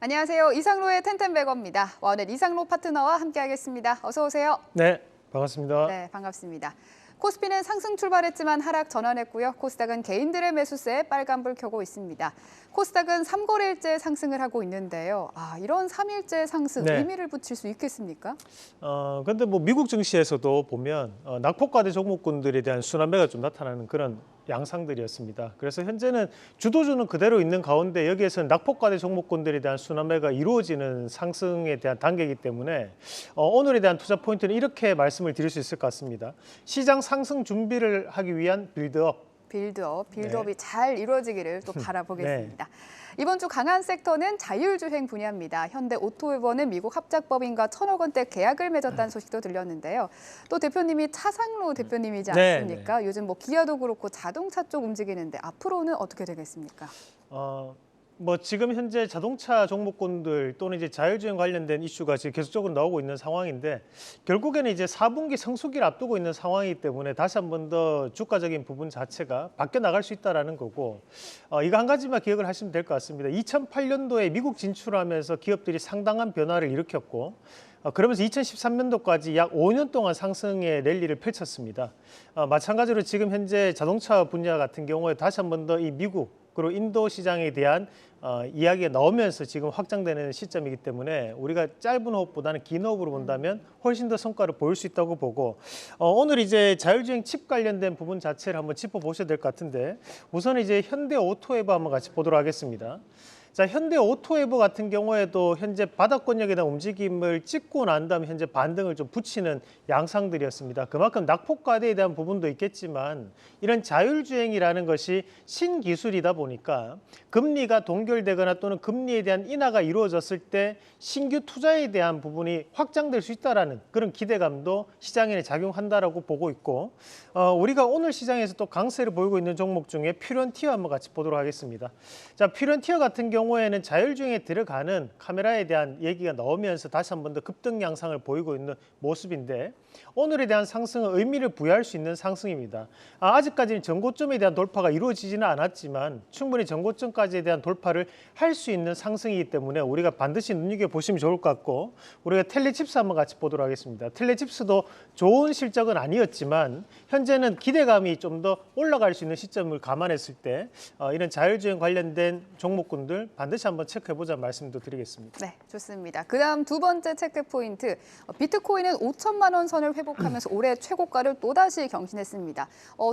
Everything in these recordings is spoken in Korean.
안녕하세요. 이상로의 텐텐베거입니다. 오늘 이상로 파트너와 함께하겠습니다. 어서 오세요. 네, 반갑습니다. 네, 반갑습니다. 코스피는 상승 출발했지만 하락 전환했고요. 코스닥은 개인들의 매수세에 빨간불 켜고 있습니다. 코스닥은 3거래일째 상승을 하고 있는데요. 이런 3일째 상승 네. 의미를 붙일 수 있겠습니까? 근데 뭐 미국 증시에서도 보면 낙폭과대 종목군들에 대한 순환매가 좀 나타나는 그런 양상들이었습니다. 그래서 현재는 주도주는 그대로 있는 가운데 여기에서는 낙폭과대 종목군들에 대한 순환매가 이루어지는 상승에 대한 단계이기 때문에 오늘에 대한 투자 포인트는 이렇게 말씀을 드릴 수 있을 것 같습니다. 시장 상승 준비를 하기 위한 빌드업. 빌드업이 네. 잘 이루어지기를 또 바라보겠습니다. 이번 주 강한 섹터는 자율주행 분야입니다. 현대 오토웨버는 미국 합작법인과 1,000억 원대 계약을 맺었다는 소식도 들렸는데요. 또 대표님이 차상로 대표님이지 않습니까? 요즘 뭐 기아도 그렇고 자동차 쪽 움직이는데 앞으로는 어떻게 되겠습니까? 뭐 지금 현재 자동차 종목군들 또는 이제 자율주행 관련된 이슈가 지금 계속적으로 나오고 있는 상황인데 결국에는 이제 4분기 성수기를 앞두고 있는 상황이기 때문에 다시 한 번 더 주가적인 부분 자체가 바뀌어 나갈 수 있다라는 거고 이거 한 가지만 기억을 하시면 될 것 같습니다. 2008년도에 미국 진출하면서 기업들이 상당한 변화를 일으켰고 그러면서 2013년도까지 약 5년 동안 상승의 랠리를 펼쳤습니다. 마찬가지로 지금 현재 자동차 분야 같은 경우에 다시 한 번 더 이 미국 그리고 인도 시장에 대한 이야기가 나오면서 지금 확장되는 시점이기 때문에 우리가 짧은 호흡보다는 긴 호흡으로 본다면 훨씬 더 성과를 보일 수 있다고 보고 오늘 이제 자율주행 칩 관련된 부분 자체를 한번 짚어보셔야 될 것 같은데 우선 이제 현대 오토웨버 한번 같이 보도록 하겠습니다. 자, 현대 오토웨버 같은 경우에도 현재 바닥권역에 대한 움직임을 찍고 난 다음에 현재 반등을 좀 붙이는 양상들이었습니다. 그만큼 낙폭과대에 대한 부분도 있겠지만 이런 자율주행이라는 것이 신기술이다 보니까 금리가 동결되거나 또는 금리에 대한 인하가 이루어졌을 때 신규 투자에 대한 부분이 확장될 수 있다는 그런 기대감도 시장에 작용한다라고 보고 있고 우리가 오늘 시장에서 또 강세를 보이고 있는 종목 중에 퓨런티어 한번 같이 보도록 하겠습니다. 자, 퓨런티어 같은 경우에는 자율주행에 들어가는 카메라에 대한 얘기가 나오면서 다시 한 번 더 급등 양상을 보이고 있는 모습인데 오늘에 대한 상승은 의미를 부여할 수 있는 상승입니다. 아직까지는 전고점에 대한 돌파가 이루어지지는 않았지만 충분히 전고점까지에 대한 돌파를 할 수 있는 상승이기 때문에 우리가 반드시 눈여겨보시면 좋을 것 같고 우리가 텔레칩스 한번 같이 보도록 하겠습니다. 텔레칩스도 좋은 실적은 아니었지만 현재는 기대감이 좀 더 올라갈 수 있는 시점을 감안했을 때 이런 자율주행 관련된 종목군들 반드시 한번 체크해보자 말씀도 드리겠습니다. 네, 좋습니다. 그다음 두 번째 체크 포인트. 비트코인은 5천만 원 선을 회복하면서 올해 최고가를 또다시 경신했습니다.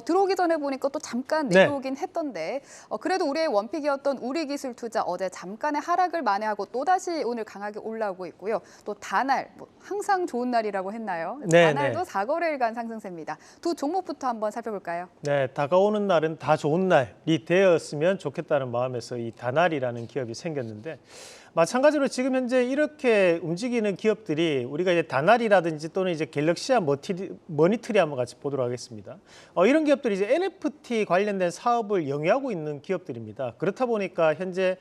들어오기 전에 보니까 또 잠깐 내려오긴 했던데 그래도 우리의 원픽이었던 우리기술투자 어제 잠깐의 하락을 만회하고 또다시 오늘 강하게 올라오고 있고요. 또 다날, 항상 좋은 날이라고 했나요? 다날도 4거래일간 상승세입니다. 두 종목부터 한번 살펴볼까요? 네, 다가오는 날은 다 좋은 날이 되었으면 좋겠다는 마음에서 이 다날이라는 기업이 생겼는데 마찬가지로 지금 현재 이렇게 움직이는 기업들이 우리가 이제 다날이라든지 또는 이제 갤럭시아 머니터리 한번 같이 보도록 하겠습니다. 이런 기업들이 이제 NFT 관련된 사업을 영위하고 있는 기업들입니다. 그렇다 보니까 현재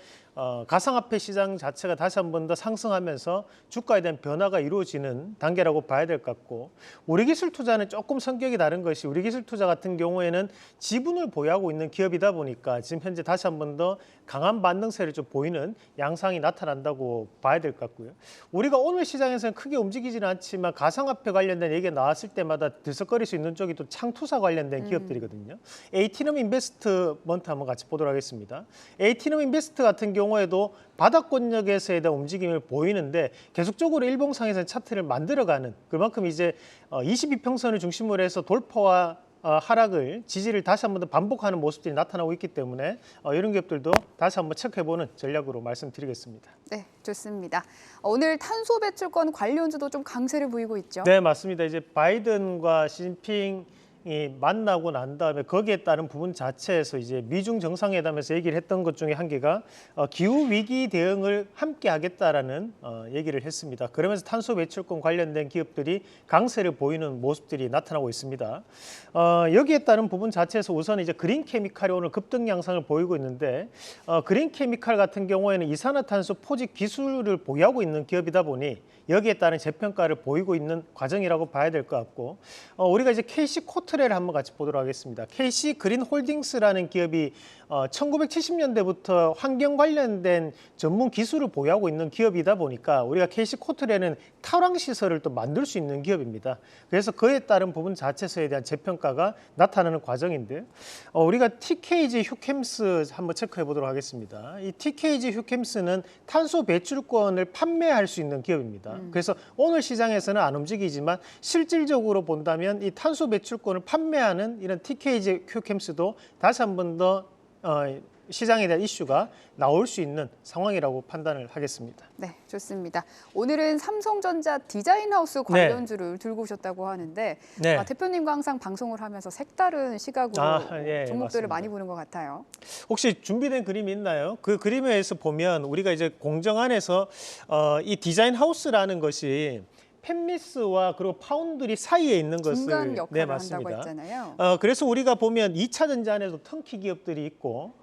가상화폐 시장 자체가 다시 한 번 더 상승하면서 주가에 대한 변화가 이루어지는 단계라고 봐야 될 것 같고 우리기술 투자는 조금 성격이 다른 것이 우리기술 투자 같은 경우에는 지분을 보유하고 있는 기업이다 보니까 지금 현재 다시 한 번 더 강한 반등세를 좀 보이는 양상이 나타난다고 봐야 될 것 같고요. 우리가 오늘 시장에서는 크게 움직이지는 않지만 가상화폐 관련된 얘기가 나왔을 때마다 들썩거릴 수 있는 쪽이 또 창투사 관련된 기업들이거든요. 에이티넘 인베스트먼트 한번 같이 보도록 하겠습니다. 에이티넘 인베스트 같은 경우에도 바닥권역에서에 대한 움직임을 보이는데 계속적으로 일봉상에서는 차트를 만들어가는 그만큼 이제 22평선을 중심으로 해서 돌파와 하락을 지지를 다시 한 번 더 반복하는 모습들이 나타나고 있기 때문에 이런 기업들도 다시 한번 체크해보는 전략으로 말씀드리겠습니다. 네, 좋습니다. 오늘 탄소 배출권 관련주도 좀 강세를 보이고 있죠? 네, 맞습니다. 이제 바이든과 시진핑이 만나고 난 다음에 거기에 따른 부분 자체에서 이제 미중 정상회담에서 얘기를 했던 것 중에 한 개가 기후 위기 대응을 함께 하겠다라는 얘기를 했습니다. 그러면서 탄소 배출권 관련된 기업들이 강세를 보이는 모습들이 나타나고 있습니다. 여기에 따른 부분 자체에서 우선 이제 그린 케미칼이 오늘 급등 양상을 보이고 있는데 그린 케미칼 같은 경우에는 이산화탄소 포집 기술을 보유하고 있는 기업이다 보니 여기에 따른 재평가를 보이고 있는 과정이라고 봐야 될 것 같고 우리가 이제 KC 코트레를 한번 같이 보도록 하겠습니다. KC 그린 홀딩스라는 기업이 1970년대부터 환경 관련된 전문 기술을 보유하고 있는 기업이다 보니까 우리가 KC코트레는 탈황 시설을 또 만들 수 있는 기업입니다. 그래서 그에 따른 부분 자체서에 대한 재평가가 나타나는 과정인데 우리가 TKG 휴캠스 한번 체크해 보도록 하겠습니다. 이 TKG 휴캠스는 탄소 배출권을 판매할 수 있는 기업입니다. 그래서 오늘 시장에서는 안 움직이지만 실질적으로 본다면 이 탄소 배출권을 판매하는 이런 TKG 휴캠스도 다시 한 번 더 시장에 대한 이슈가 나올 수 있는 상황이라고 판단을 하겠습니다. 네, 좋습니다. 오늘은 삼성전자 디자인하우스 관련주를 들고 오셨다고 하는데 네. 대표님과 항상 방송을 하면서 색다른 시각으로 예, 종목들을 맞습니다. 많이 보는 것 같아요. 혹시 준비된 그림이 있나요? 그 그림에서 보면 우리가 이제 공정 안에서 이 디자인 하우스라는 것이 팹리스와 그리고 파운드리 사이에 있는 것을 중간 역할을 맞습니다. 한다고 했잖아요. 그래서 우리가 보면 2차 전지 안에도 턴키 기업들이 있고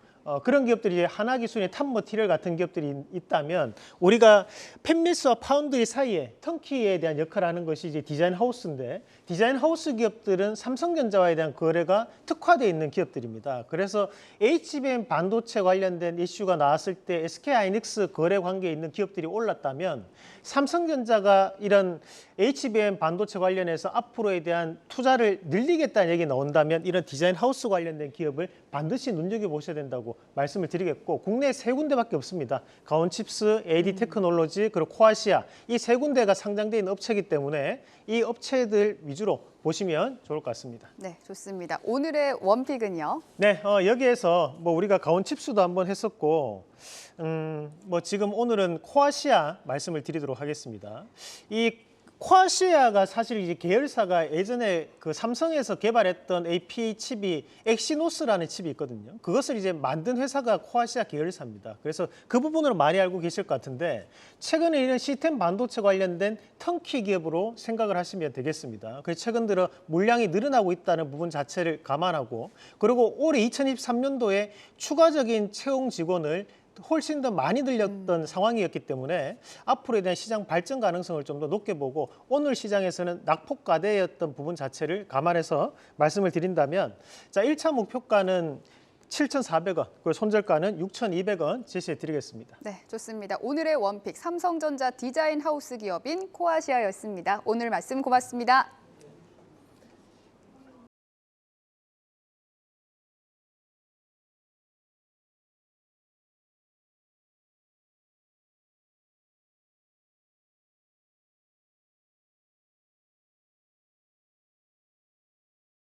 그런 기업들이 이제 하나기술의 탑머티리얼 같은 기업들이 있다면 우리가 팹리스와 파운드리 사이에 턴키에 대한 역할을 하는 것이 이제 디자인 하우스인데 디자인 하우스 기업들은 삼성전자와에 대한 거래가 특화되어 있는 기업들입니다. 그래서 HBM 반도체 관련된 이슈가 나왔을 때 SK하이닉스 거래 관계에 있는 기업들이 올랐다면 삼성전자가 이런 HBM 반도체 관련해서 앞으로에 대한 투자를 늘리겠다는 얘기 나온다면 이런 디자인 하우스 관련된 기업을 반드시 눈여겨보셔야 된다고 말씀을 드리겠고 국내에 세 군데밖에 없습니다. 가온칩스, AD테크놀로지 그리고 코아시아 이 세 군데가 상장되어 있는 업체이기 때문에 이 업체들 위주로 보시면 좋을 것 같습니다. 네, 좋습니다. 오늘의 원픽은요? 네, 여기에서 뭐 우리가 가온칩스도 한번 했었고 뭐 지금 오늘은 코아시아 말씀을 드리도록 하겠습니다. 이 코아시아가 사실 이제 계열사가 예전에 그 삼성에서 개발했던 APA 칩이 엑시노스라는 칩이 있거든요. 그것을 이제 만든 회사가 코아시아 계열사입니다. 그래서 그 부분으로 많이 알고 계실 것 같은데 최근에 이런 시스템 반도체 관련된 턴키 기업으로 생각을 하시면 되겠습니다. 그래서 최근 들어 물량이 늘어나고 있다는 부분 자체를 감안하고 그리고 올해 2023년도에 추가적인 채용 직원을 훨씬 더 많이 늘렸던 상황이었기 때문에 앞으로에 대한 시장 발전 가능성을 좀 더 높게 보고 오늘 시장에서는 낙폭과대였던 부분 자체를 감안해서 말씀을 드린다면 자 1차 목표가는 7,400원, 그리고 손절가는 6,200원 제시해 드리겠습니다. 네, 좋습니다. 오늘의 원픽 삼성전자 디자인 하우스 기업인 코아시아였습니다. 오늘 말씀 고맙습니다.